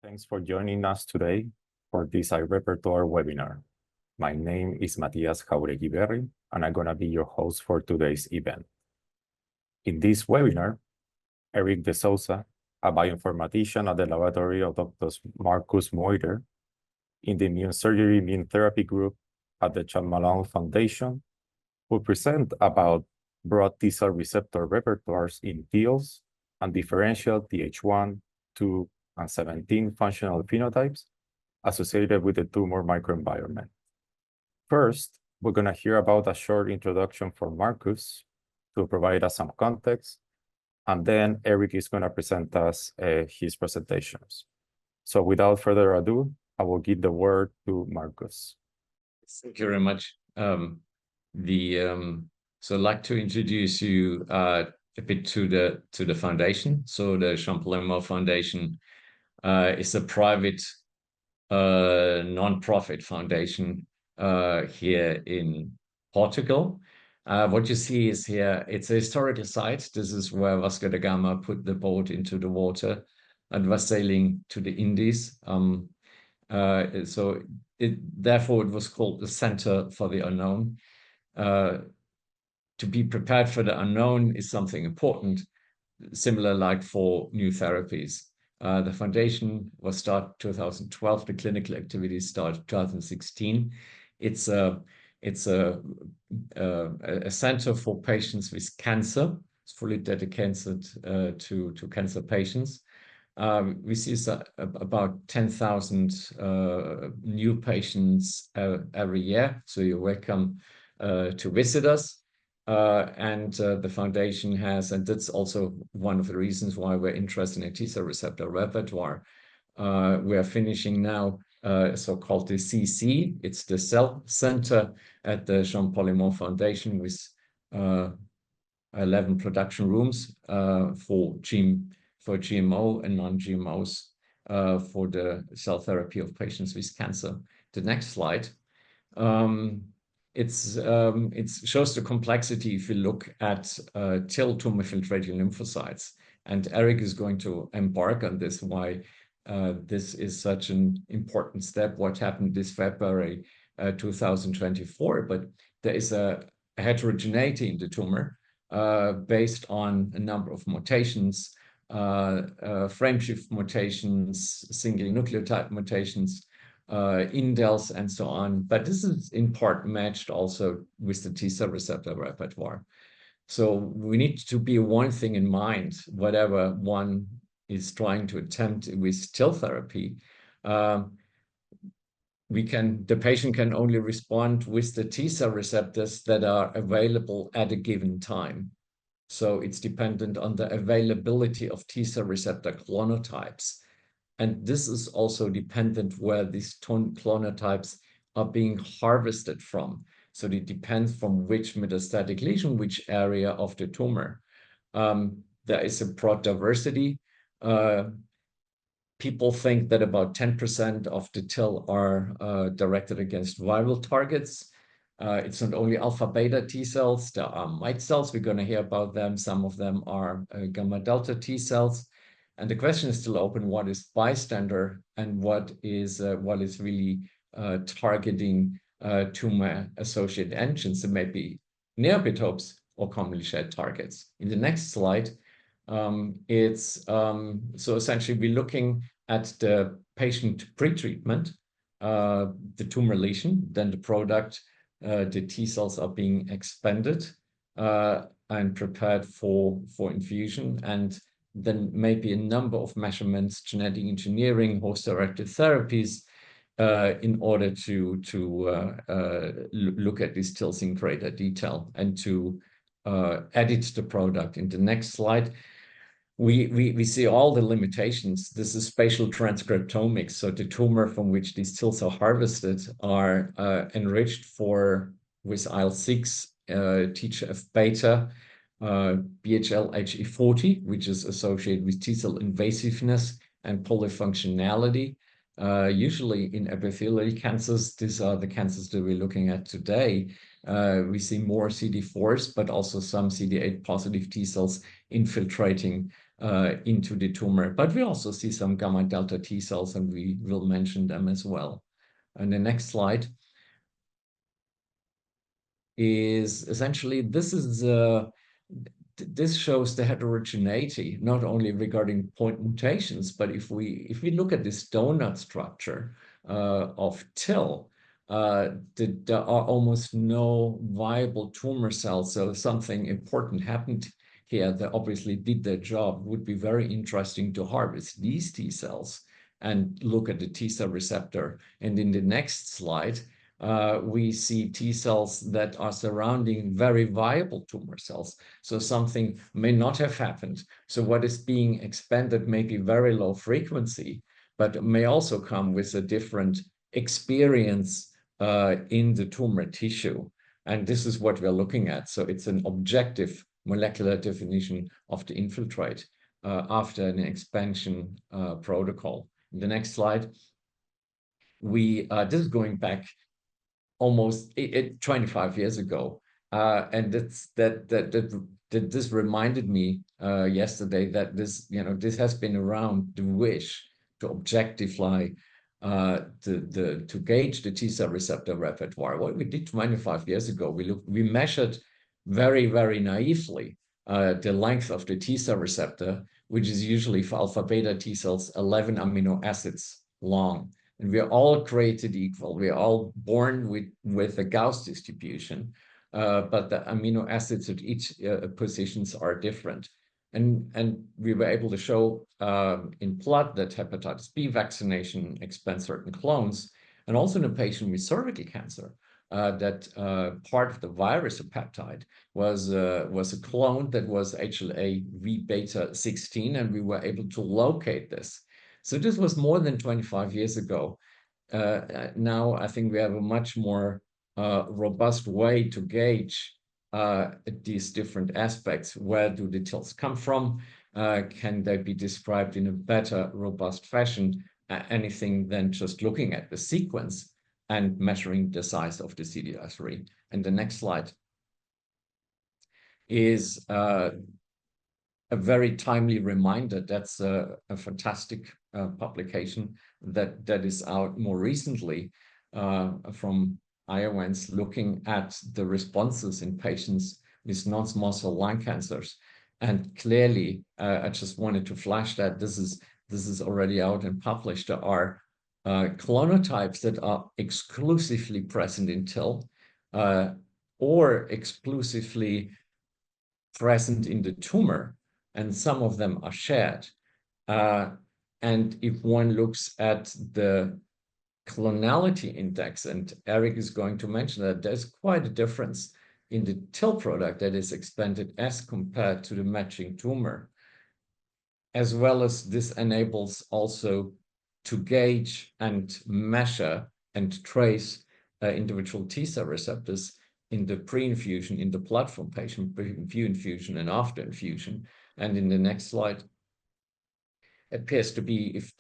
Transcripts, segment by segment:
Thanks for joining us today for this iRepertoire webinar. My name is Matias Jauregui, and I'm going to be your host for today's event. In this webinar, Eric de Sousa, a bioinformatician at the laboratory of Dr. Marcus Moiter in the Immune Surgery Immune Therapy Group at the John Malone Foundation, will present about broad T-cell receptor repertoires in TILs and differential Th1, 2, and 17 functional phenotypes associated with the tumor microenvironment. First, we're going to hear about a short introduction from Marcus to provide us some context, and then Eric is going to present us his presentations. So without further ado, I will give the word to Marcus. Thank you very much. So I'd like to introduce you a bit to the foundation. So the Jean Malone Foundation is a private non-profit foundation here in Portugal. What you see is here, it's a historical site. This is where Vasco da Gama put the boat into the water and was sailing to the Indies. Therefore, it was called the Center for the Unknown. To be prepared for the unknown is something important, similar like for new therapies. The foundation was started 2012. The clinical activities started 2016. It's a center for patients with cancer. It's fully dedicated to cancer patients. We see about 10,000 new patients every year. So you're welcome to visit us. The foundation has, and that's also one of the reasons why we're interested in a T-cell receptor repertoire. We are finishing now so-called the CC. It's the cell center at the Jean Malone Foundation with 11 production rooms for GMO and non-GMOs for the cell therapy of patients with cancer. The next slide. It shows the complexity if you look at TIL tumor-infiltrating lymphocytes. And Eric is going to embark on this, why this is such an important step, what happened this February 2024. But there is a heterogeneity in the tumor based on a number of mutations, frameshift mutations, single nucleotide mutations, indels, and so on. But this is in part matched also with the T-cell receptor repertoire. So we need to be one thing in mind, whatever one is trying to attempt with TIL therapy. The patient can only respond with the T-cell receptors that are available at a given time. So it's dependent on the availability of T-cell receptor clonotypes. And this is also dependent where these clonotypes are being harvested from. So it depends from which metastatic lesion, which area of the tumor. There is a broad diversity. People think that about 10% of the TIL are directed against viral targets. It's not only alpha beta T cells, there are mite cells. We're going to hear about them. Some of them are gamma delta T cells. And the question is still open: what is bystander and what is really targeting tumor-associated antigens that may be neoepitopes or commonly shared targets. In the next slide, so essentially we're looking at the patient pretreatment, the tumor lesion, then the product, the T cells are being expanded and prepared for infusion, and then maybe a number of measurements, genetic engineering, host-directed therapies, in order to look at these TILs in greater detail and to edit the product. In the next slide, we see all the limitations. This is spatial transcriptomics. So the tumor from which these TILs are harvested are enriched with IL-6, TGF-beta, BHL-HE40, which is associated with T-cell invasiveness and polyfunctionality. Usually in epithelial cancers, these are the cancers that we're looking at today. We see more CD4s, but also some CD8 positive T cells infiltrating into the tumor. But we also see some gamma delta T cells, and we will mention them as well. And the next slide is essentially, this shows the heterogeneity, not only regarding point mutations, but if we look at this donut structure of TIL, there are almost no viable tumor cells. So something important happened here that obviously did their job. Would be very interesting to harvest these T cells and look at the T cell receptor. And in the next slide, we see T cells that are surrounding very viable tumor cells. So something may not have happened. So what is being expanded may be very low frequency, but may also come with a different experience in the tumor tissue. And this is what we're looking at. So it's an objective molecular definition of the infiltrate after an expansion protocol. In the next slide, this is going back almost 25 years ago. And this reminded me yesterday that this has been around, the wish to objectify, to gauge the T cell receptor repertoire. What we did 25 years ago, we measured very, very naively the length of the T cell receptor, which is usually for alpha beta T cells 11 amino acids long. And we are all created equal. We are all born with a Gauss distribution, but the amino acids at each positions are different. And we were able to show in blood that hepatitis B vaccination expands certain clones, and also in a patient with cervical cancer, that part of the virus of peptide was a clone that was HLA-V beta 16, and we were able to locate this. So this was more than 25 years ago. Now I think we have a much more robust way to gauge these different aspects. Where do the TILs come from? Can they be described in a better, robust fashion? Anything than just looking at the sequence and measuring the size of the CDR3. And the next slide is a very timely reminder. That's a fantastic publication that is out more recently from Iowans, looking at the responses in patients with non-small cell lung cancers. And clearly, I just wanted to flash that this is already out and published. There are clonotypes that are exclusively present in TIL or exclusively present in the tumor, and some of them are shared. And if one looks at the clonality index, and Eric is going to mention that there's quite a difference in the TIL product that is expanded as compared to the matching tumor, as well as this enables also to gauge and measure and trace individual T cell receptors in the pre-infusion, in the blood from patient, before infusion and after infusion. And in the next slide, appears to be, if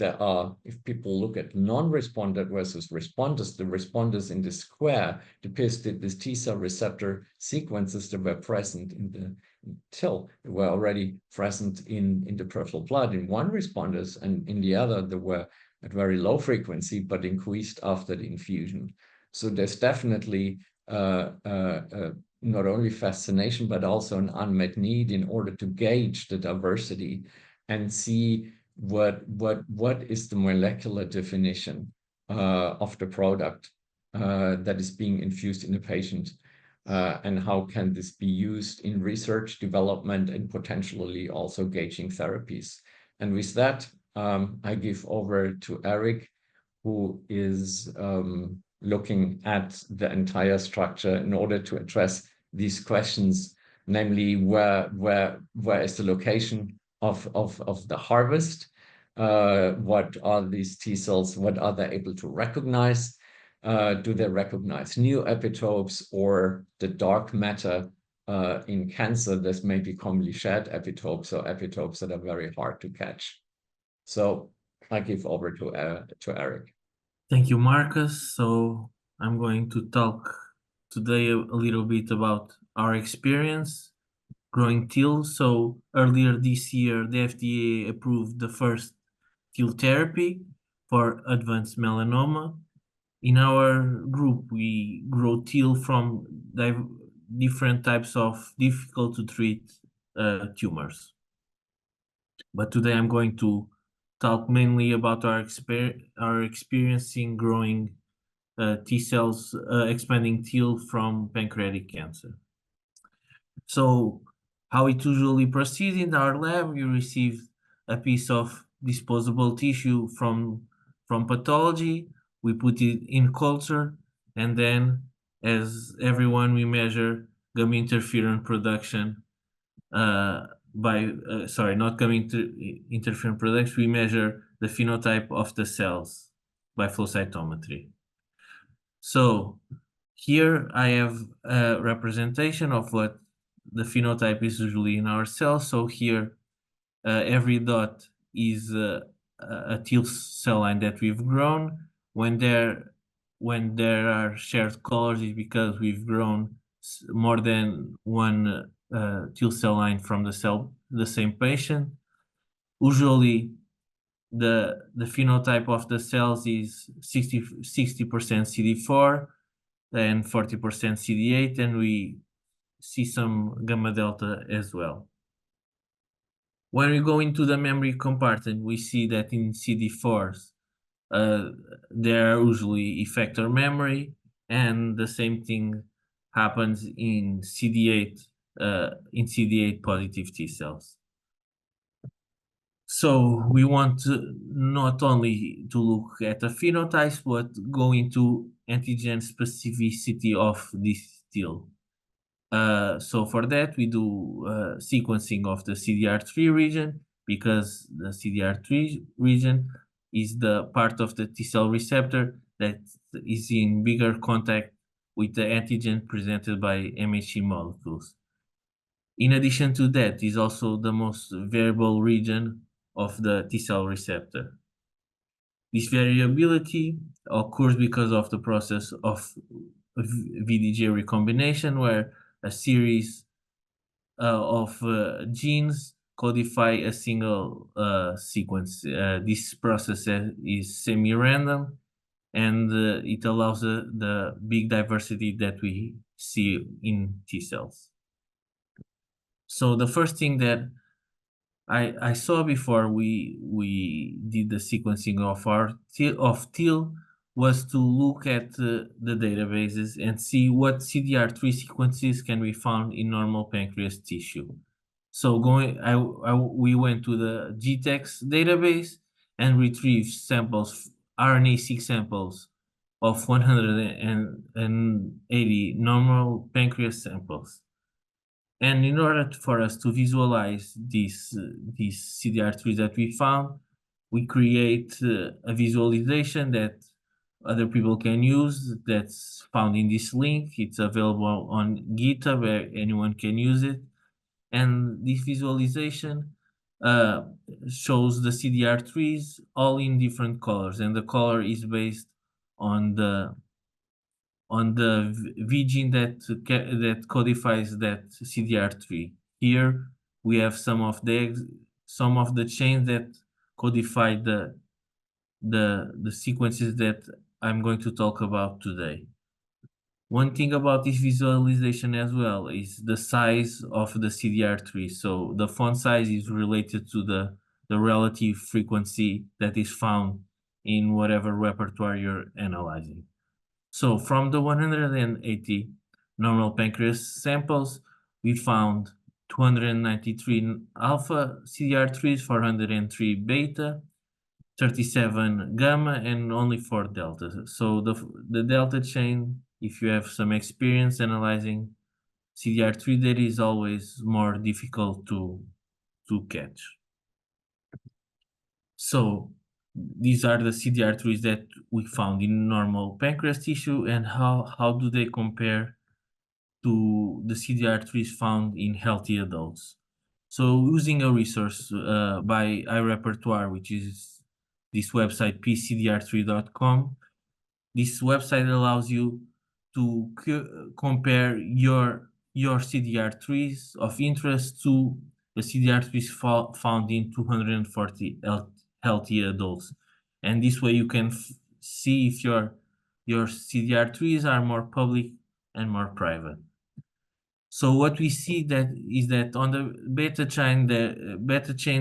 people look at non-responder versus responders, the responders in the square, it appears that these T cell receptor sequences that were present in the TIL were already present in the peripheral blood in one responders, and in the other they were at very low frequency but increased after the infusion. So there's definitely not only fascination but also an unmet need in order to gauge the diversity and see what is the molecular definition of the product that is being infused in the patient, and how can this be used in research, development, and potentially also gauging therapies. And with that, I give over to Eric, who is looking at the entire structure in order to address these questions, namely where is the location of the harvest, what are these T cells, what are they able to recognize, do they recognize new epitopes or the dark matter in cancer that may be commonly shared epitopes or epitopes that are very hard to catch. So I give over to Eric. Thank you, Marcus. So I'm going to talk today a little bit about our experience growing TIL. So earlier this year, the FDA approved the first TIL therapy for advanced melanoma. In our group, we grow TIL from different types of difficult to treat tumors. But today I'm going to talk mainly about our experience in growing T cells, expanding TIL from pancreatic cancer. So how it usually proceeds in our lab, you receive a piece of disposable tissue from pathology, we put it in culture, and then as everyone, we measure gamma interferon production not gamma interferon production, we measure the phenotype of the cells by flow cytometry. So here I have a representation of what the phenotype is usually in our cells. So here every dot is a TIL cell line that we've grown. When there are shared colors, it's because we've grown more than one TIL cell line from the same patient. Usually the phenotype of the cells is 60% CD4 and 40% CD8, and we see some gamma delta as well. When we go into the memory compartment, we see that in CD4s, there are usually effector memory, and the same thing happens in CD8 positive T cells. So we want not only to look at the phenotypes, but go into antigen specificity of this TIL. So for that, we do sequencing of the CDR3 region, because the CDR3 region is the part of the T cell receptor that is in bigger contact with the antigen presented by MHC molecules. In addition to that, is also the most variable region of the T cell receptor. This variability occurs because of the process of VDJ recombination, where a series of genes codify a single sequence. This process is semi-random, and it allows the big diversity that we see in T cells. So the first thing that I saw before we did the sequencing of TIL was to look at the databases and see what CDR3 sequences can be found in normal pancreas tissue. So we went to the GTEx database and retrieved samples, RNA-seq samples of 180 normal pancreas samples. And in order for us to visualize these CDR3s that we found, we create a visualization that other people can use, that's found in this link. It's available on GitHub, where anyone can use it. And this visualization shows the CDR3s all in different colors, and the color is based on the V gene that codifies that CDR3. Here we have some of the chains that codify the sequences that I'm going to talk about today. One thing about this visualization as well is the size of the CDR3. So the font size is related to the relative frequency that is found in whatever repertoire you're analyzing. So from the 180 normal pancreas samples, we found 293 alpha CDR3s, 403 beta, 37 gamma, and only 4 delta. So the delta chain, if you have some experience analyzing CDR3 data, is always more difficult to catch. So these are the CDR3s that we found in normal pancreas tissue, and how do they compare to the CDR3s found in healthy adults. So using a resource by iRepertoire, which is this website, pcdr3.com, this website allows you to compare your your CDR3s of interest to the CDR3s found in 240 healthy adults. And this way you can see if your CDR3s are more public and more private. So what we see is that on the beta chain,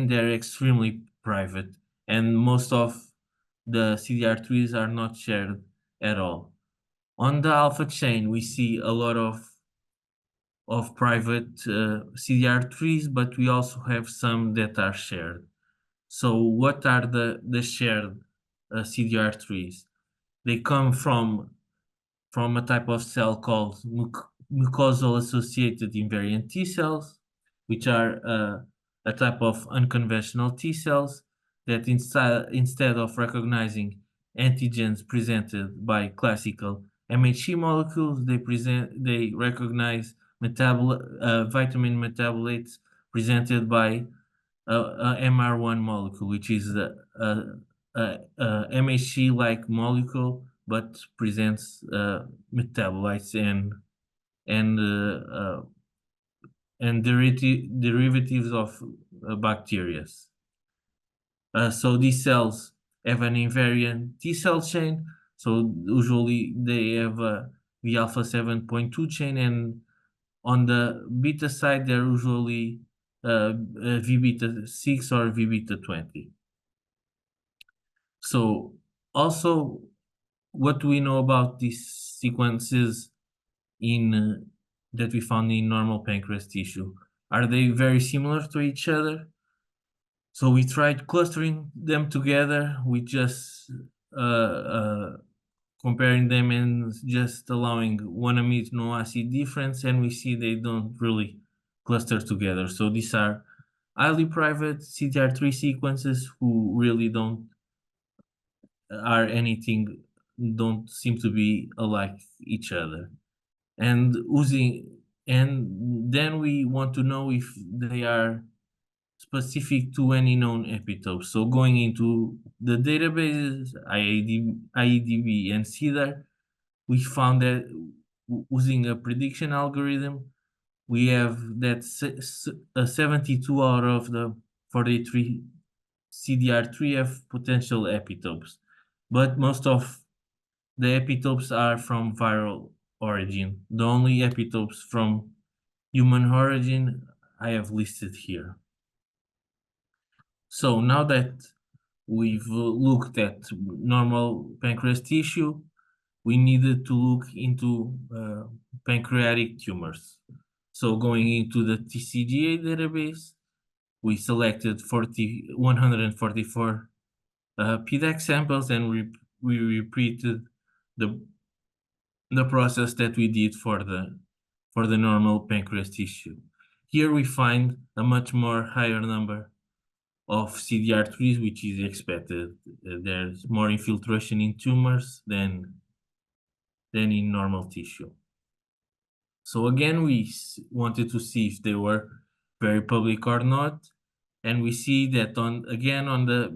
they're extremely private, and most of the CDR3s are not shared at all. On the alpha chain, we see a lot of private CDR3s, but we also have some that are shared. So what are the shared CDR3s? They come from a type of cell called mucosal associated invariant T cells, which are a type of unconventional T cells that instead of recognizing antigens presented by classical MHC molecules, they recognize vitamin metabolites presented by a MR1 molecule, which is a MHC-like molecule, but presents metabolites and derivatives of bacteria. So these cells have an invariant T cell chain. So usually they have the alpha 7.2 chain, and on the beta side, they're usually V beta 6 or V beta 20. So also, what do we know about these sequences that we found in normal pancreas tissue? Are they very similar to each other? So we tried clustering them together with just comparing them and just allowing one amino acid difference, and we see they don't really cluster together. So these are highly private CDR3 sequences who really don't seem to be alike each other. And then we want to know if they are specific to any known epitope. So going into the databases, IEDB and CDAR, we found that using a prediction algorithm, we have that 72 out of the 43 CDR3 have potential epitopes, but most of the epitopes are from viral origin. The only epitopes from human origin I have listed here. So now that we've looked at normal pancreas tissue, we needed to look into pancreatic tumors. So going into the TCGA database, we selected 144 PDAC samples, and we repeated the process that we did for the normal pancreas tissue. Here we find a much more higher number of CDR3s, which is expected. There's more infiltration in tumors than in normal tissue. So again, we wanted to see if they were very public or not. And we see that on the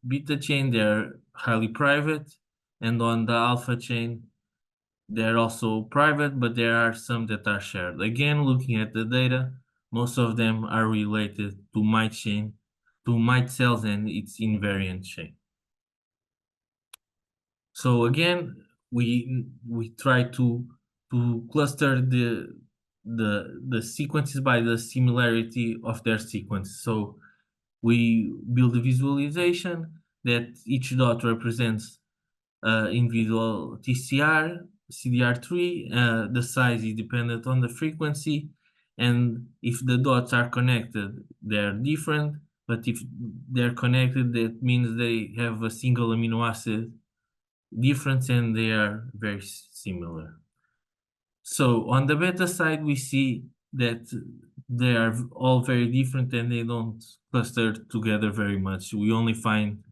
beta chain, they're highly private. And on the alpha chain, they're also private, but there are some that are shared. Again, looking at the data, most of them are related to mite chain, to mite cells and its invariant chain. So again, we try to cluster the sequences by the similarity of their sequence. So we build a visualization that each dot represents individual TCR, CDR3. The size is dependent on the frequency, and if the dots are connected, they're different. But if they're connected, that means they have a single amino acid difference and they are very similar. So on the beta side, we see that they are all very different and they don't cluster together very much. We only find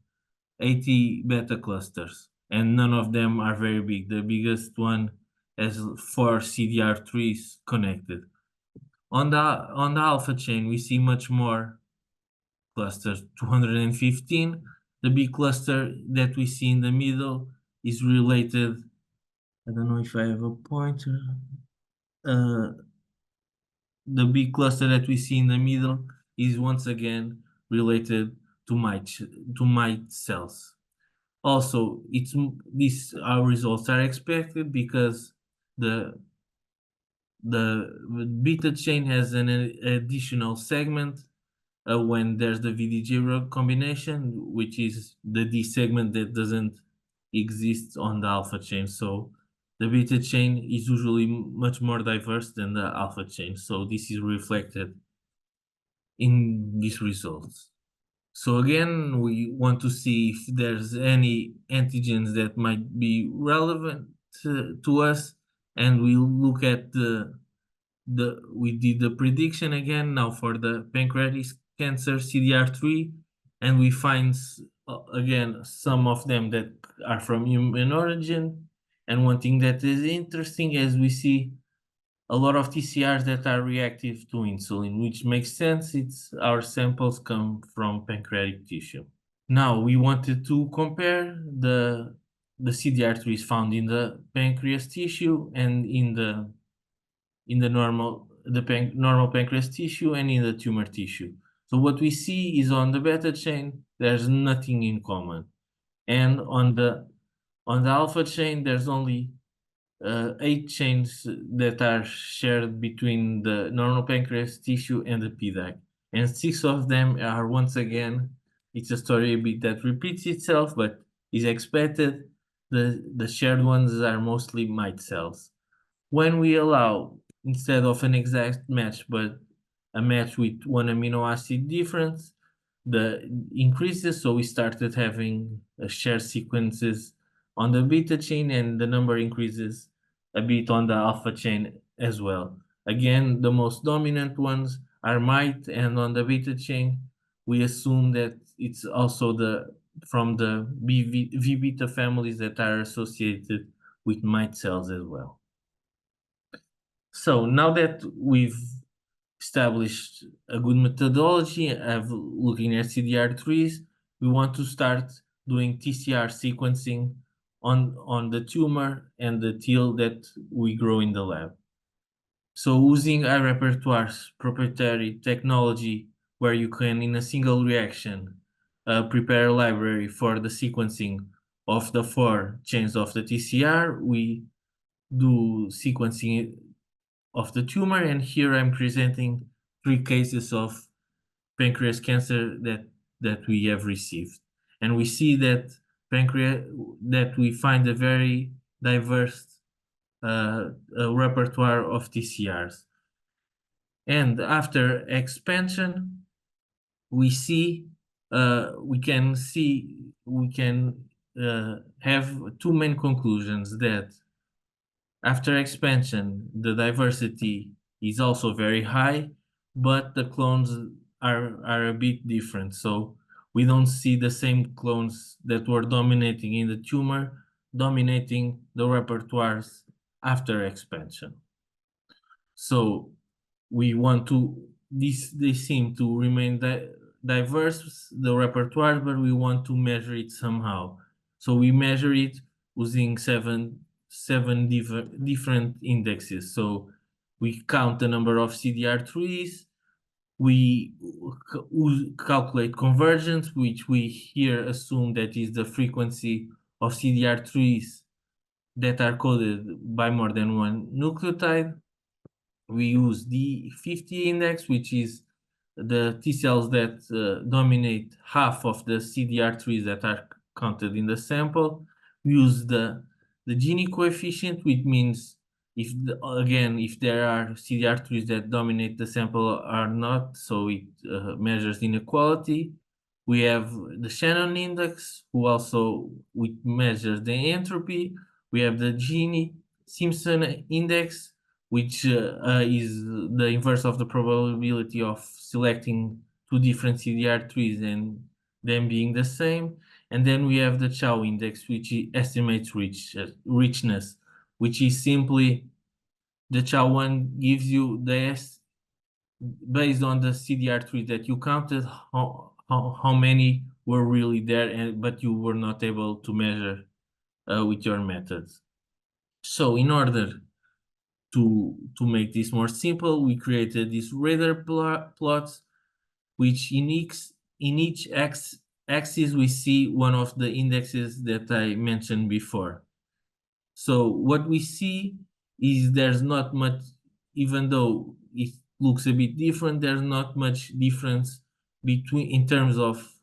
80 beta clusters, and none of them are very big. The biggest one has 4 CDR3s connected. On the alpha chain, we see much more clusters, 215. The big cluster that we see in the middle is related. I don't know if I have a pointer. the big cluster that we see in the middle is once again related to mite cells. Also, our results are expected because the beta chain has an additional segment when there's the VDJ combination, which is the D segment that doesn't exist on the alpha chain. So the beta chain is usually much more diverse than the alpha chain. So this is reflected in these results. So again, we want to see if there's any antigens that might be relevant to us, and we look at we did the prediction again now for the pancreatic cancer CDR3, and we find again some of them that are from human origin. And one thing that is interesting is we see a lot of TCRs that are reactive to insulin, which makes sense. Our samples come from pancreatic tissue. Now we wanted to compare the CDR3s found in the pancreas tissue and in the normal pancreas tissue and in the tumor tissue. So what we see is on the beta chain, there's nothing in common. And on the alpha chain, there's only 8 chains that are shared between the normal pancreas tissue and the PDAC. And 6 of them are, once again, it's a story a bit that repeats itself, but is expected. The shared ones are mostly mite cells. When we allow, instead of an exact match, but a match with one amino acid difference, the increases. So we started having shared sequences on the beta chain, and the number increases a bit on the alpha chain as well. Again, the most dominant ones are mite, and on the beta chain, we assume that it's also from the V beta families that are associated with mite cells as well. So now that we've established a good methodology of looking at CDR3s, we want to start doing TCR sequencing on the tumor and the TIL that we grow in the lab. So using iRepertoire's proprietary technology, where you can, in a single reaction, prepare a library for the sequencing of the 4 chains of the TCR, we do sequencing of the tumor, and here I'm presenting 3 cases of pancreas cancer that we have received. And we see that we find a very diverse repertoire of TCRs. And after expansion, we can have 2 main conclusions: that after expansion, the diversity is also very high, but the clones are a bit different. So we don't see the same clones that were dominating in the tumor dominating the repertoires after expansion. So we want they seem to remain diverse, the repertoire, but we want to measure it somehow. So we measure it using seven different indexes. So we count the number of CDR3s, we calculate convergence, which we here assume that is the frequency of CDR3s that are coded by more than one nucleotide. We use the 50 index, which is the T cells that dominate half of the CDR3s that are counted in the sample. We use the Gini coefficient, which means if there are CDR3s that dominate the sample or not, so it measures inequality. We have the Shannon index, which measures the entropy. We have the Gini-Simpson index, which is the inverse of the probability of selecting 2 different CDR3s and them being the same. And then we have the Chow index, which estimates richness, which is simply the Chow one gives you based on the CDR3 that you counted, how many were really there, but you were not able to measure with your methods. So in order to make this more simple, we created these radar plots, which in each axis we see one of the indexes that I mentioned before. So what we see is there's not much, even though it looks a bit different, there's not much difference between in terms of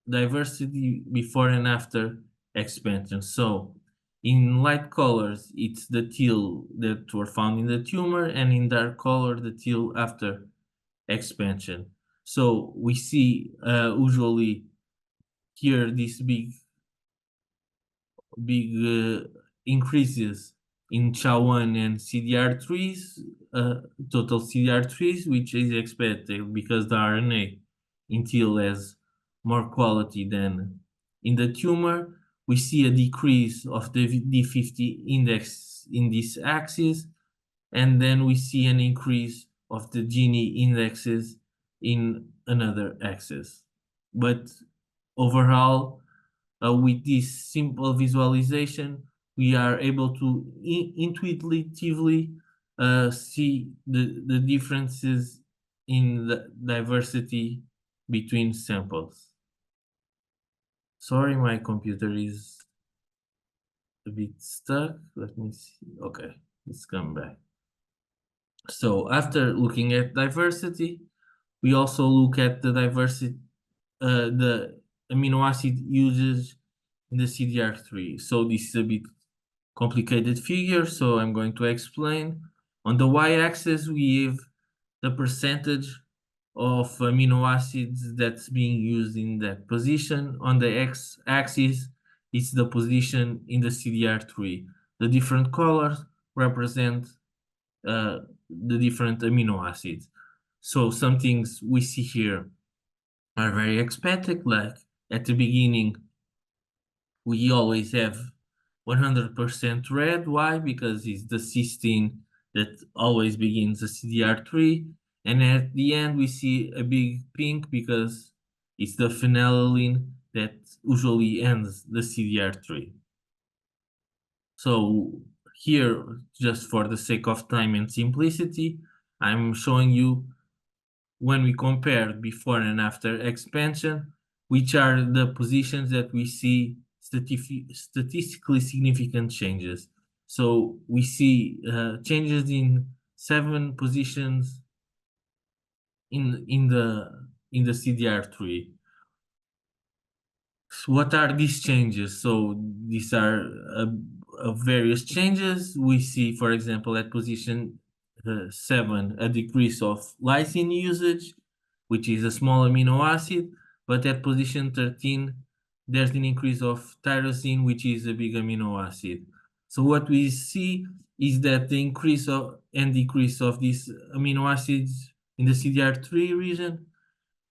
diversity before and after expansion. So in light colors, it's the TIL that were found in the tumor, and in dark color, the TIL after expansion. So we see usually here these big increases in SHA1 and CDR3s, total CDR3s, which is expected because the RNA in TIL has more quality than in the tumor. We see a decrease of the D50 index in this axis, and then we see an increase of the Gini indexes in another axis. But overall, with this simple visualization, we are able to intuitively see the differences in the diversity between samples. Sorry, my computer is a bit stuck. Let me see. Okay, it's come back. So after looking at diversity, we also look at the diversity, the amino acid usage in the CDR3. So this is a bit complicated figure, so I'm going to explain. On the y-axis, we have the percentage of amino acids that's being used in that position. On the x-axis, it's the position in the CDR3. The different colors represent the different amino acids. So some things we see here are very expected, like at the beginning, we always have 100% red. Why? Because it's the cysteine that always begins the CDR3. And at the end, we see a big pink because it's the phenylaline that usually ends the CDR3. So here, just for the sake of time and simplicity, I'm showing you when we compare before and after expansion, which are the positions that we see statistically significant changes. So we see changes in 7 positions in the CDR3. So what are these changes? So these are various changes. We see, for example, at position 7, a decrease of lysine usage, which is a small amino acid, but at position 13, there's an increase of tyrosine, which is a big amino acid. So what we see is that the increase of and decrease of these amino acids in the CDR3 region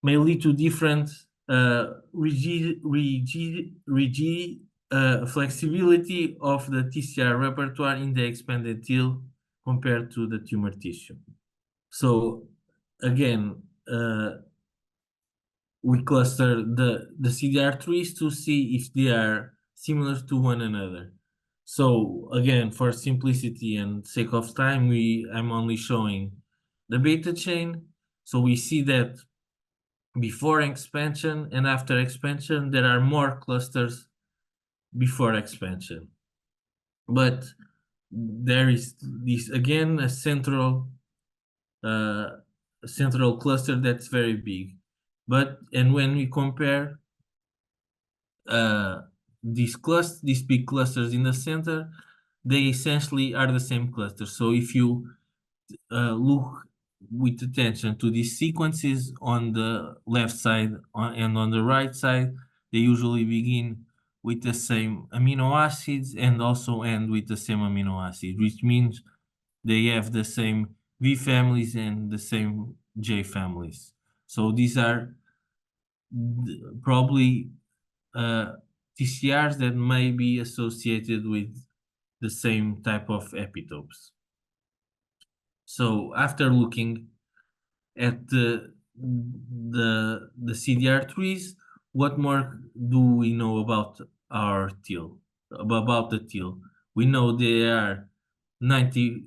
may lead to different flexibility of the TCR repertoire in the expanded TIL compared to the tumor tissue. So again, we cluster the CDR3s to see if they are similar to one another. So again, for simplicity and sake of time, I'm only showing the beta chain. So we see that before expansion and after expansion, there are more clusters before expansion. But there is this, again, a central cluster that's very big. And when we compare these big clusters in the center, they essentially are the same cluster. So if you look with attention to these sequences on the left side and on the right side, they usually begin with the same amino acids and also end with the same amino acid, which means they have the same V families and the same J families. So these are probably TCRs that may be associated with the same type of epitopes. So after looking at the CDR3s, what more do we know about our TIL, about the TIL? We know they are 90%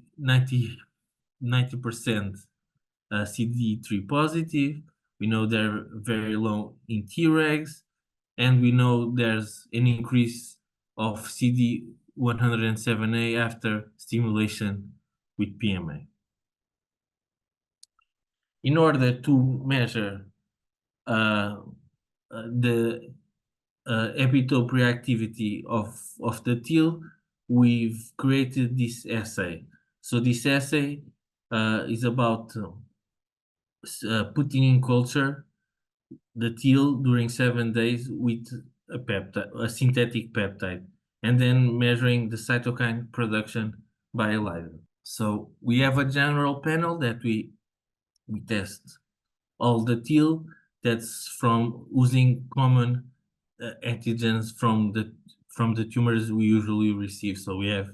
CD3 positive. We know they're very low in Tregs, and we know there's an increase of CD107A after stimulation with PMA. In order to measure the epitope reactivity of the TIL, we've created this assay. So this assay is about putting in culture the TIL during 7 days with a peptide, a synthetic peptide, and then measuring the cytokine production by ELISA. So we have a general panel that we test all the TIL that's from using common antigens from the tumors we usually receive. So we have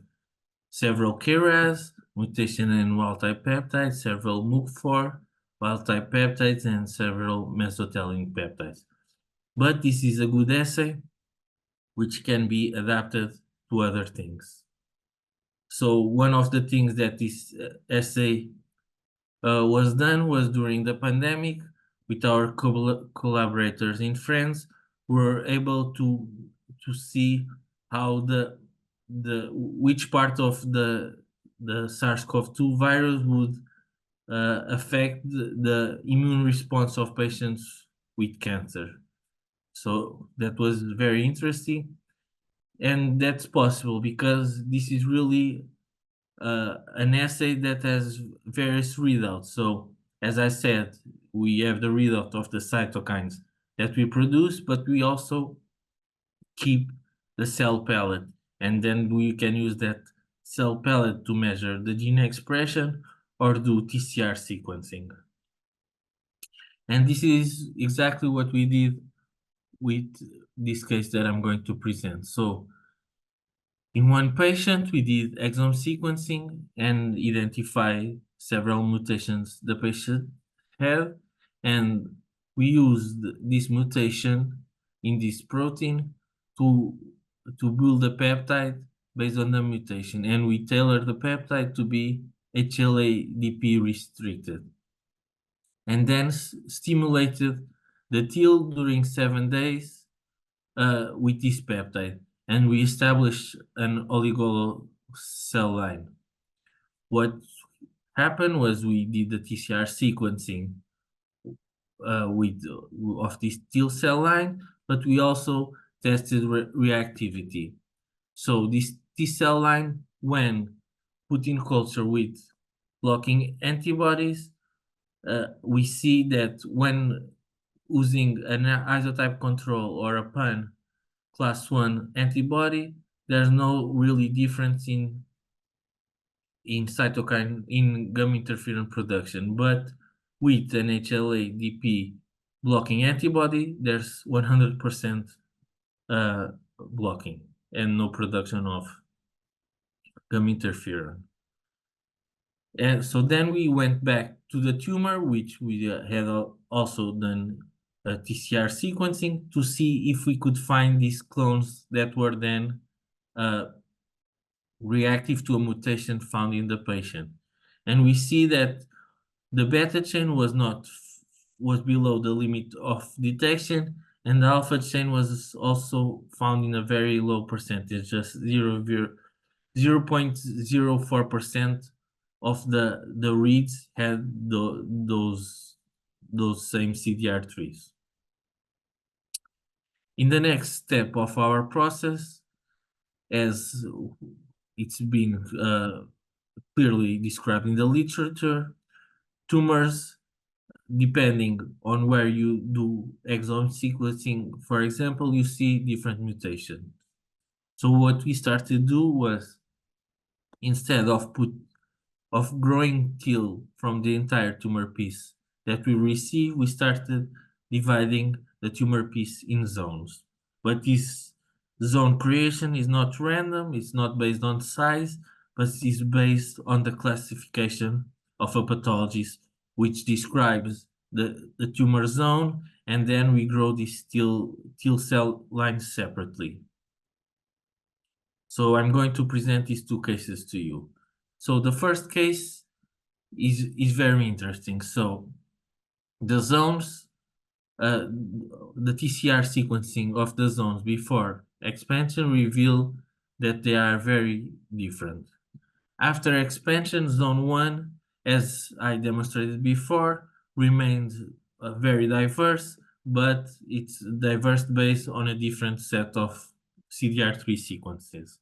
several KRAS, mutation and wild-type peptides, several MUC4, wild-type peptides, and several mesothelin peptides. But this is a good assay, which can be adapted to other things. So one of the things that this assay was done was during the pandemic with our collaborators in France. We're able to see how which part of the SARS-CoV-2 virus would affect the immune response of patients with cancer. So that was very interesting, and that's possible because this is really an assay that has various readouts. So as I said, we have the readout of the cytokines that we produce, but we also keep the cell palette, and then we can use that cell palette to measure the gene expression or do TCR sequencing. And this is exactly what we did with this case that I'm going to present. So in one patient, we did exome sequencing and identify several mutations the patient had, and we used this mutation in this protein to build a peptide based on the mutation, and we tailored the peptide to be HLA-DP restricted, and then stimulated the TIL during 7 days with this peptide, and we established an oligo cell line. What happened was we did the TCR sequencing of this TIL cell line, but we also tested reactivity. So this T cell line, when put in culture with blocking antibodies, we see that when using an isotype control or a PAN class 1 antibody, there's no really difference in cytokine, in gamma interferon production. But with an HLA-DP blocking antibody, there's 100% blocking and no production of gamma interferon. And so then we went back to the tumor, which we had also done TCR sequencing to see if we could find these clones that were then reactive to a mutation found in the patient. And we see that the beta chain was below the limit of detection, and the alpha chain was also found in a very low percentage, just 0.04% of the reads had those same CDR3s. In the next step of our process, as it's been clearly described in the literature, tumors, depending on where you do exome sequencing, for example, you see different mutations. So what we started to do was, instead of growing TIL from the entire tumor piece that we receive, we started dividing the tumor piece in zones. But this zone creation is not random, it's not based on size, but it's based on the classification of a pathologist, which describes the tumor zone, and then we grow these TIL cell lines separately. So I'm going to present these two cases to you. So the first case is very interesting. So the zones, the TCR sequencing of the zones before expansion reveal that they are very different. After expansion, zone 1, as I demonstrated before, remains very diverse, but it's diverse based on a different set of CDR3 sequences.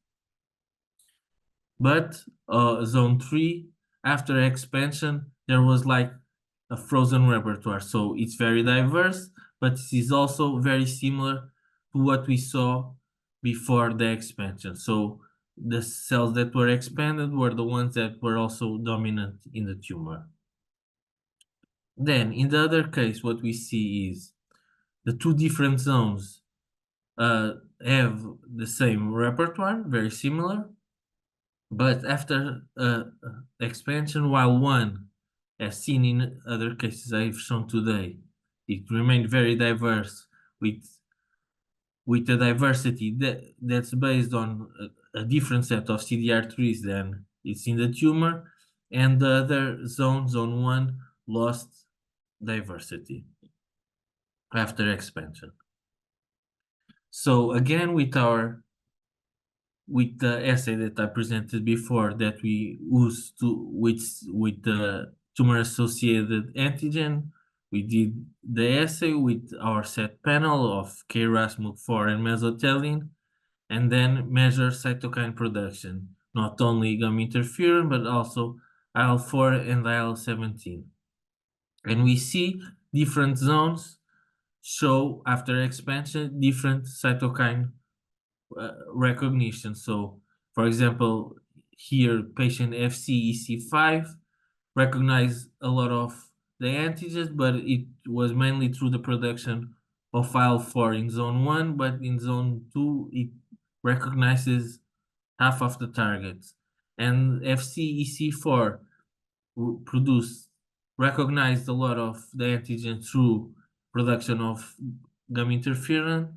But zone 3, after expansion, there was like a frozen repertoire. So it's very diverse, but it is also very similar to what we saw before the expansion. So the cells that were expanded were the ones that were also dominant in the tumor. Then in the other case, what we see is the two different zones have the same repertoire, very similar, but after expansion, while one, as seen in other cases I've shown today, it remained very diverse with a diversity that's based on a different set of CDR3s than it's in the tumor, and the other zone 1, lost diversity after expansion. So again, with the assay that I presented before that we used with the tumor-associated antigen, we did the assay with our set panel of KRAS, MUC4, and mesothelin, and then measure cytokine production, not only gamma interferon, but also IL-4 and IL-17. And we see different zones show, after expansion, different cytokine recognition. So, for example, here patient FC-EC5 recognized a lot of the antigens, but it was mainly through the production of IL-4 in zone 1, but in zone 2 it recognizes half of the targets. And FC-EC4 recognized a lot of the antigen through production of gamma interferon,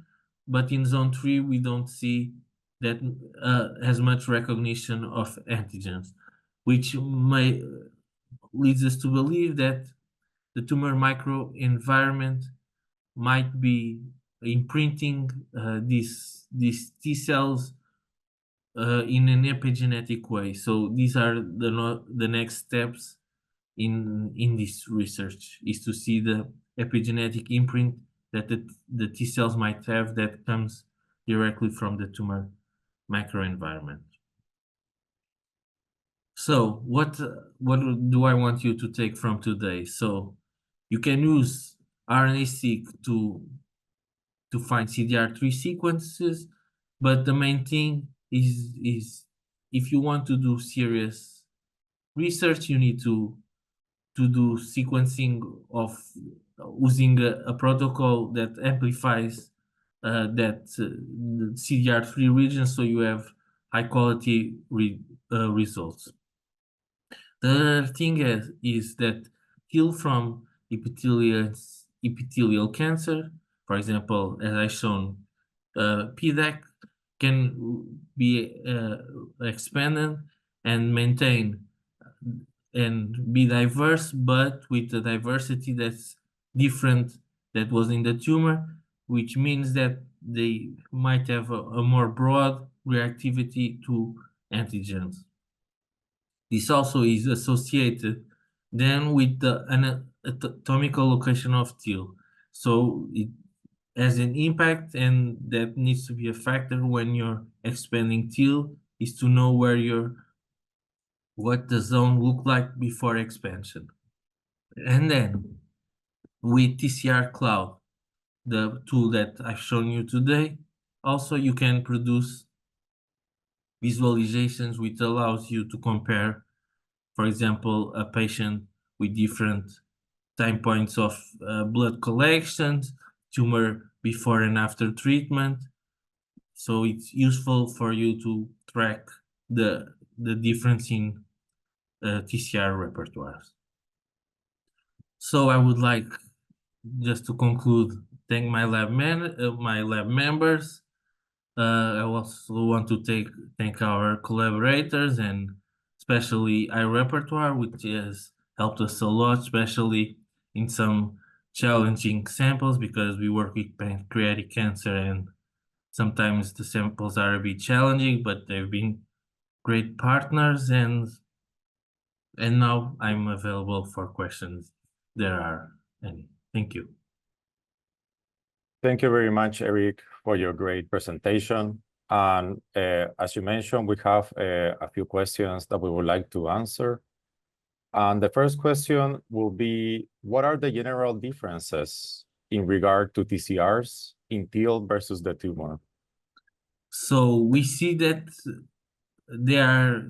but in zone 3 we don't see that as much recognition of antigens, which leads us to believe that the tumor microenvironment might be imprinting these T cells in an epigenetic way. So these are the next steps in this research, is to see the epigenetic imprint that the T cells might have that comes directly from the tumor microenvironment. So what do I want you to take from today? So you can use RNA-seq to find CDR3 sequences, but the main thing is if you want to do serious research, you need to do sequencing of using a protocol that amplifies that CDR3 region, so you have high quality results. The other thing is that TIL from epithelial cancer, for example, as I shown, PDAC can be expanded and maintain and be diverse, but with a diversity that's different that was in the tumor, which means that they might have a more broad reactivity to antigens. This also is associated then with the anatomical location of TIL. So it has an impact, and that needs to be a factor when you're expanding TIL, is to know what the zone looked like before expansion. And then with TCR Cloud, the tool that I've shown you today, also you can produce visualizations which allows you to compare, for example, a patient with different time points of blood collections, tumor before and after treatment. So it's useful for you to track the difference in TCR repertoires. So I would like, just to conclude, thank my lab members. I also want to thank our collaborators, and especially iRepertoire, which has helped us a lot, especially in some challenging samples because we work with pancreatic cancer and sometimes the samples are a bit challenging, but they've been great partners, and now I'm available for questions if there are any. Thank you. Thank you very much, Eric, for your great presentation. And as you mentioned, we have a few questions that we would like to answer. And the first question will be, what are the general differences in regard to TCRs in TIL versus the tumor? So we see that they are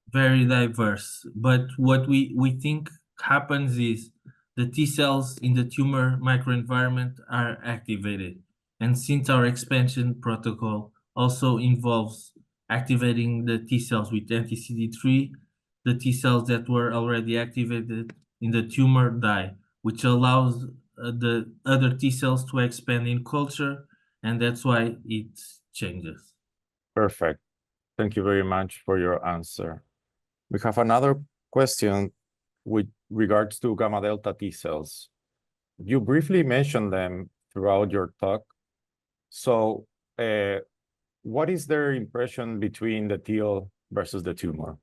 very diverse, but what we think happens is the T cells in the tumor microenvironment are activated. And since our expansion protocol also involves activating the T cells with anti-CD3, the T cells that were already activated in the tumor die, which allows the other T cells to expand in culture, and that's why it changes. Perfect. Thank you very much for your answer. We have another question with regards to gamma delta T cells. You briefly mentioned them throughout your talk. So what is their impression between the TIL versus the tumor?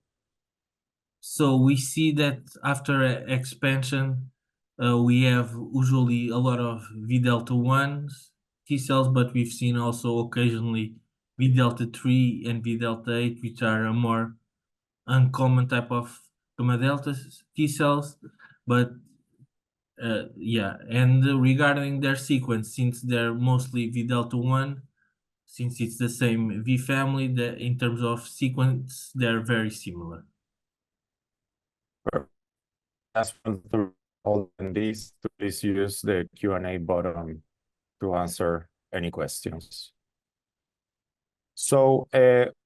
So we see that after expansion, we have usually a lot of V delta 1 T cells, but we've seen also occasionally V delta 3 and V delta 8, which are a more uncommon type of gamma delta T cells. But yeah, and regarding their sequence, since they're mostly V delta 1, since it's the same V family, in terms of sequence, they're very similar. As for all these, please use the Q&A button to answer any questions. So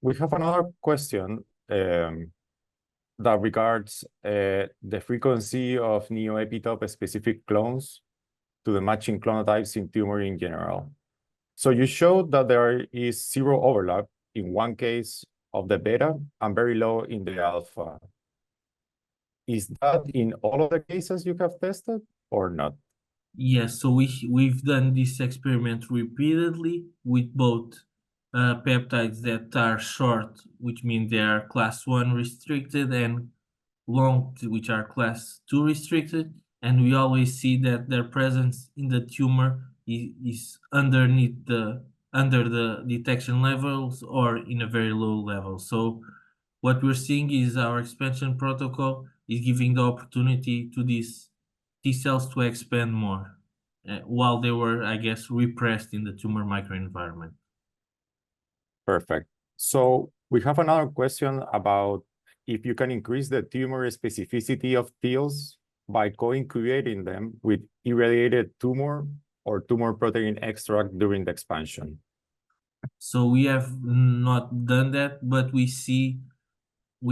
we have another question that regards the frequency of neoepitope-specific clones to the matching clonotypes in tumor in general. So you showed that there is zero overlap in one case of the beta and very low in the alpha. Is that in all of the cases you have tested or not? Yes, so we've done this experiment repeatedly with both peptides that are short, which means they are class 1 restricted, and long, which are class 2 restricted. And we always see that their presence in the tumor is under the detection levels or in a very low level. So what we're seeing is our expansion protocol is giving the opportunity to these T cells to expand more while they were, I guess, repressed in the tumor microenvironment. Perfect. So we have another question about if you can increase the tumor specificity of TILs by co-incubating them with irradiated tumor or tumor protein extract during the expansion. So we have not done that, but we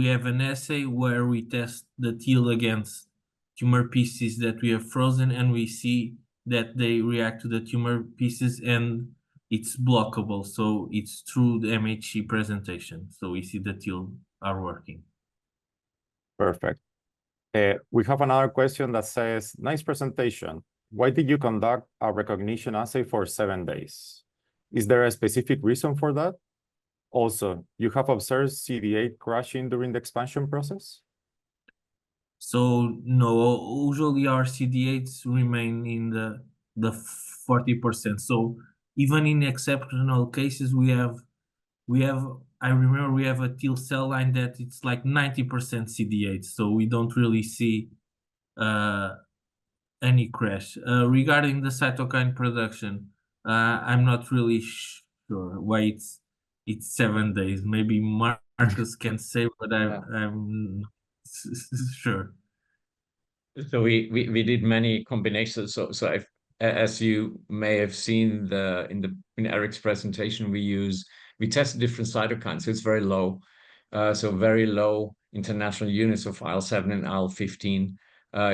have an assay where we test the TIL against tumor pieces that we have frozen, and we see that they react to the tumor pieces and it's blockable. So it's through the MHC presentation. So we see the TIL are working. Perfect. We have another question that says, nice presentation. Why did you conduct a recognition assay for 7 days? Is there a specific reason for that? Also, you have observed CD8 crashing during the expansion process? So no, usually our CD8s remain in the 40%. So even in exceptional cases, I remember we have a TIL cell line that it's like 90% CD8. So we don't really see any crash. Regarding the cytokine production, I'm not really sure why it's 7 days. Maybe Marcus can say, but I'm not sure. So we did many combinations. So as you may have seen in Eric's presentation, we test different cytokines. So it's very low. So very low international units of IL-7 and IL-15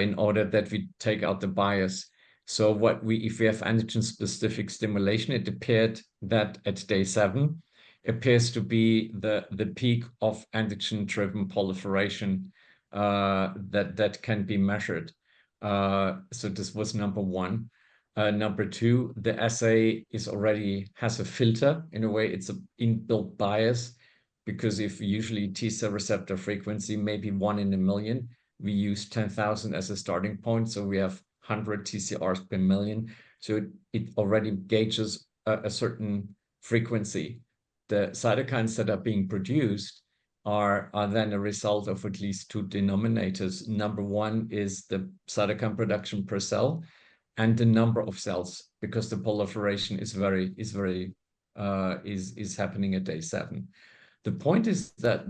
in order that we take out the bias. So if we have antigen-specific stimulation, it appeared that at day 7, appears to be the peak of antigen-driven proliferation that can be measured. So this was number one. Number two, the assay has a filter. In a way, it's an inbuilt bias, because if usually T-cell receptor frequency may be 1 in a million, we use 10,000 as a starting point. So we have 100 TCRs per million. So it already gauges a certain frequency. The cytokines that are being produced are then a result of at least two denominators. Number one is the cytokine production per cell, and the number of cells, because the proliferation is happening at day 7. The point is that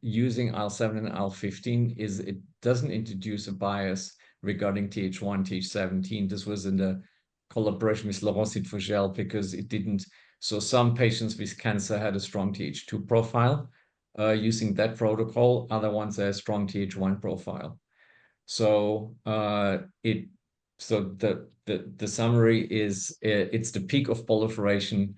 using IL-7 and IL-15 it doesn't introduce a bias regarding Th1, Th17. This was in the collaboration with Laurent Sitvogel, because it didn't. So some patients with cancer had a strong Th2 profile using that protocol. Other ones had a strong Th1 profile. So the summary is it's the peak of proliferation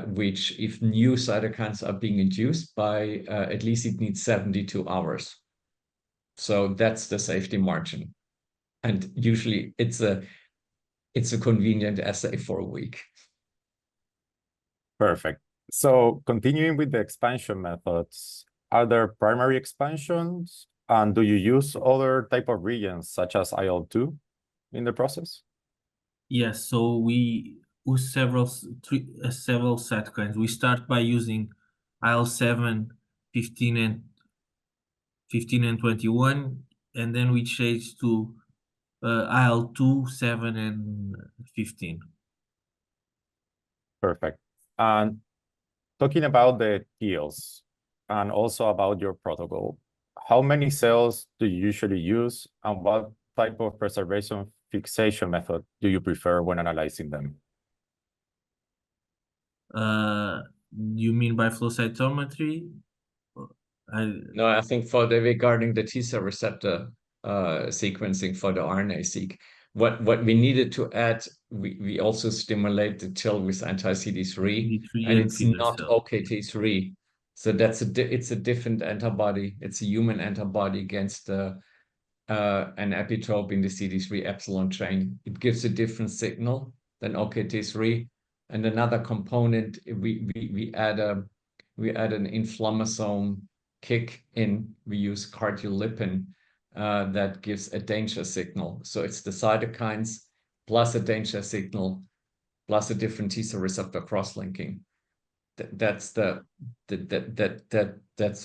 which, if new cytokines are being induced by, at least it needs 72 hours. So that's the safety margin. And usually it's a convenient assay for a week. Perfect. So continuing with the expansion methods, are there primary expansions? And do you use other type of regions such as IL-2 in the process? Yes, so we use several cytokines. We start by using IL-7, 15 and 21, and then we change to IL-2, 7, and 15. Perfect. And talking about the TILs and also about your protocol, how many cells do you usually use, and what type of preservation fixation method do you prefer when analyzing them? You mean by flow cytometry? No, I think regarding the T-cell receptor sequencing for the RNA-seq, what we needed to add, we also stimulate the TIL with anti-CD3, and it's not OKT3. So it's a different antibody. It's a human antibody against an epitope in the CD3 epsilon chain. It gives a different signal than OKT3. And another component, we add an inflammasome kick in. We use cardiolipin that gives a danger signal. So it's the cytokines plus a danger signal plus a different T-cell receptor cross-linking. That's the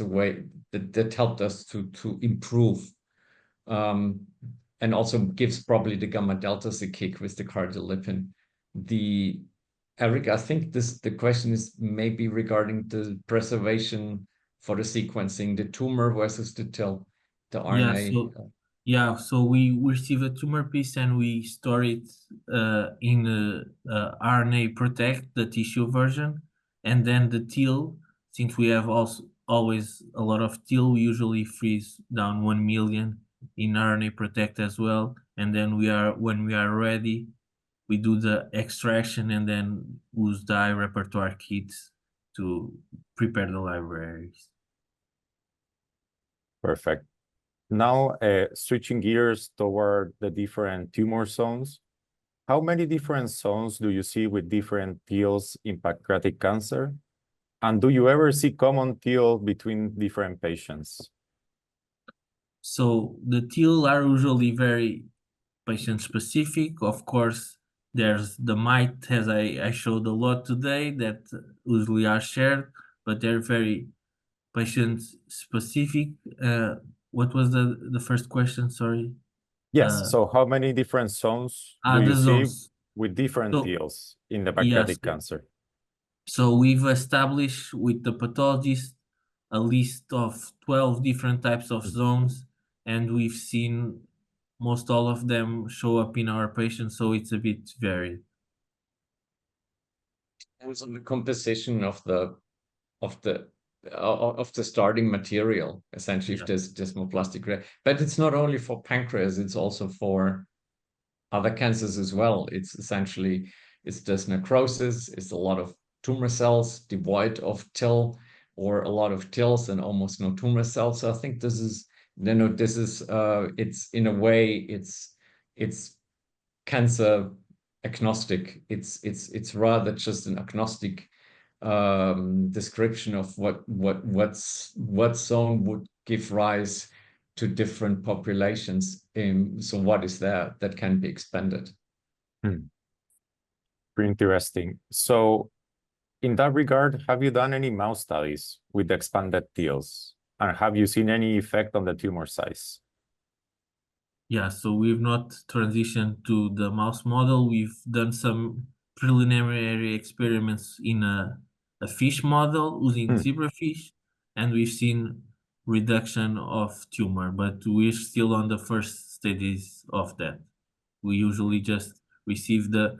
way that helped us to improve, and also gives probably the gamma deltas a kick with the cardiolipin. Eric, I think the question is maybe regarding the preservation for the sequencing, the tumor versus the TIL, the RNA. So we receive a tumor piece and we store it in RNA protect, the tissue version, and then the TIL, since we have always a lot of TIL, we usually freeze down 1 million in RNA protect as well, and then when we are ready, we do the extraction and then use the iRepertoire kits to prepare the libraries. Perfect. Now, switching gears toward the different tumor zones, how many different zones do you see with different TILs in pancreatic cancer? And do you ever see common TIL between different patients? So the TIL are usually very patient-specific. Of course, there's the mite, as I showed a lot today, that usually are shared, but they're very patient-specific. What was the first question? Sorry. Yes. So how many different zones do you see with different TILs in the pancreatic cancer? So we've established with the pathologist a list of 12 different types of zones, and we've seen most all of them show up in our patients, so it's a bit varied. Depends on the composition of the starting material, essentially, if there's desmoplastic. But it's not only for pancreas, it's also for other cancers as well. It's essentially, there's necrosis, it's a lot of tumor cells devoid of TIL, or a lot of TILs and almost no tumor cells. So I think this is, it's in a way, it's cancer agnostic. It's rather just an agnostic description of what zone would give rise to different populations. So what is there that can be expanded? Pretty interesting. So in that regard, have you done any mouse studies with the expanded TILs? And have you seen any effect on the tumor size? Yeah, so we've not transitioned to the mouse model. We've done some preliminary experiments in a fish model using zebrafish, and we've seen reduction of tumor, but we're still on the first stages of that. We usually just receive the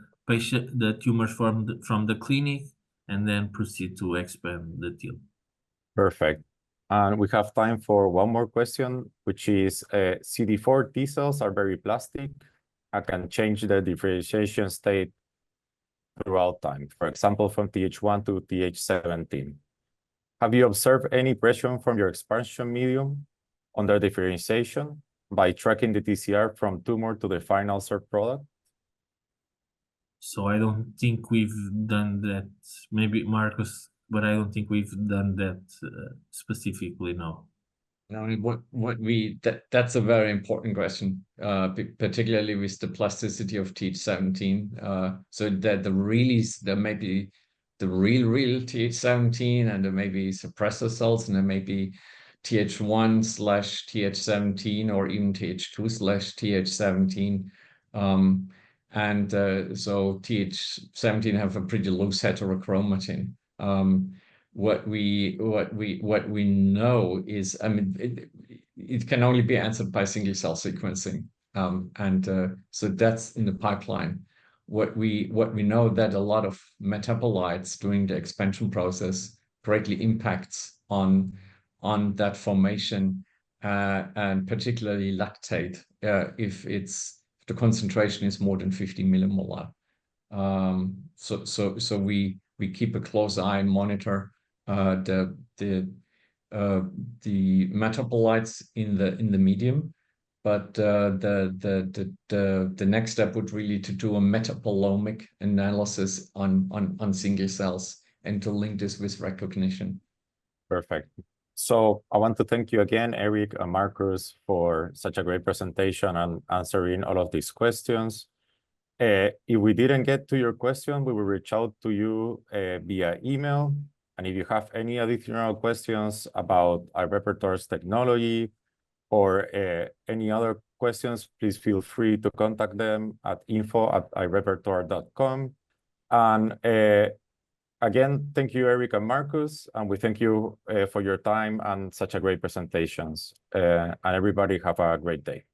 tumors from the clinic and then proceed to expand the TIL. Perfect. And we have time for one more question, which is CD4 T cells are very plastic and can change the differentiation state throughout time, for example, from Th1 to Th17. Have you observed any pressure from your expansion medium on their differentiation by tracking the TCR from tumor to the final cell product? So I don't think we've done that. Maybe Marcus, but I don't think we've done that specifically, no. I mean, that's a very important question, particularly with the plasticity of Th17. So that there may be the real Th17, and there may be suppressor cells, and there may be Th1/Th17, or even Th2/Th17. So Th17 have a pretty loose heterochromatin. What we know is, I mean, it can only be answered by single cell sequencing, so that's in the pipeline. What we know that a lot of metabolites during the expansion process greatly impacts on that formation, and particularly lactate, if the concentration is more than 50 millimolar. So we keep a close eye and monitor the metabolites in the medium, but the next step would really to do a metabolomic analysis on single cells and to link this with recognition. Perfect. So I want to thank you again, Eric and Marcus, for such a great presentation and answering all of these questions. If we didn't get to your question, we will reach out to you via email. And if you have any additional questions about iRepertoire's technology or any other questions, please feel free to contact them at info@iRepertoire.com. And again, thank you, Eric and Marcus, and we thank you for your time and such a great presentations. And everybody have a great day.